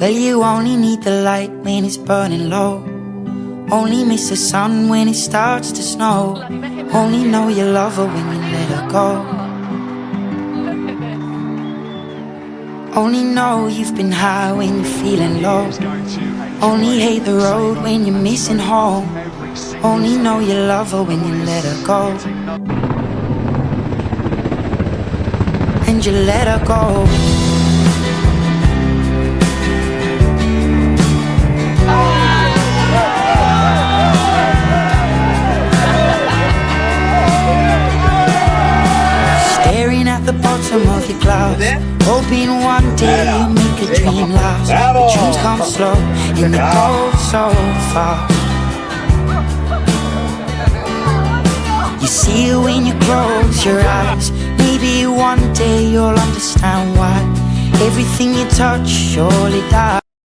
Well, you only need the light when it's burning low. Only miss the sun when it starts to snow. Only know you love her when you let her go. Only know you've been high when you're feeling low. Only hate the road when you're missing home. Only know you love her when you let her go. And you let her go. Staring at the bottom of your clouds, hoping one day you make a dream last. The dreams come slow and they go so far. You see it when you close your eyes. Maybe one day you'll understand why everything you touch surely dies.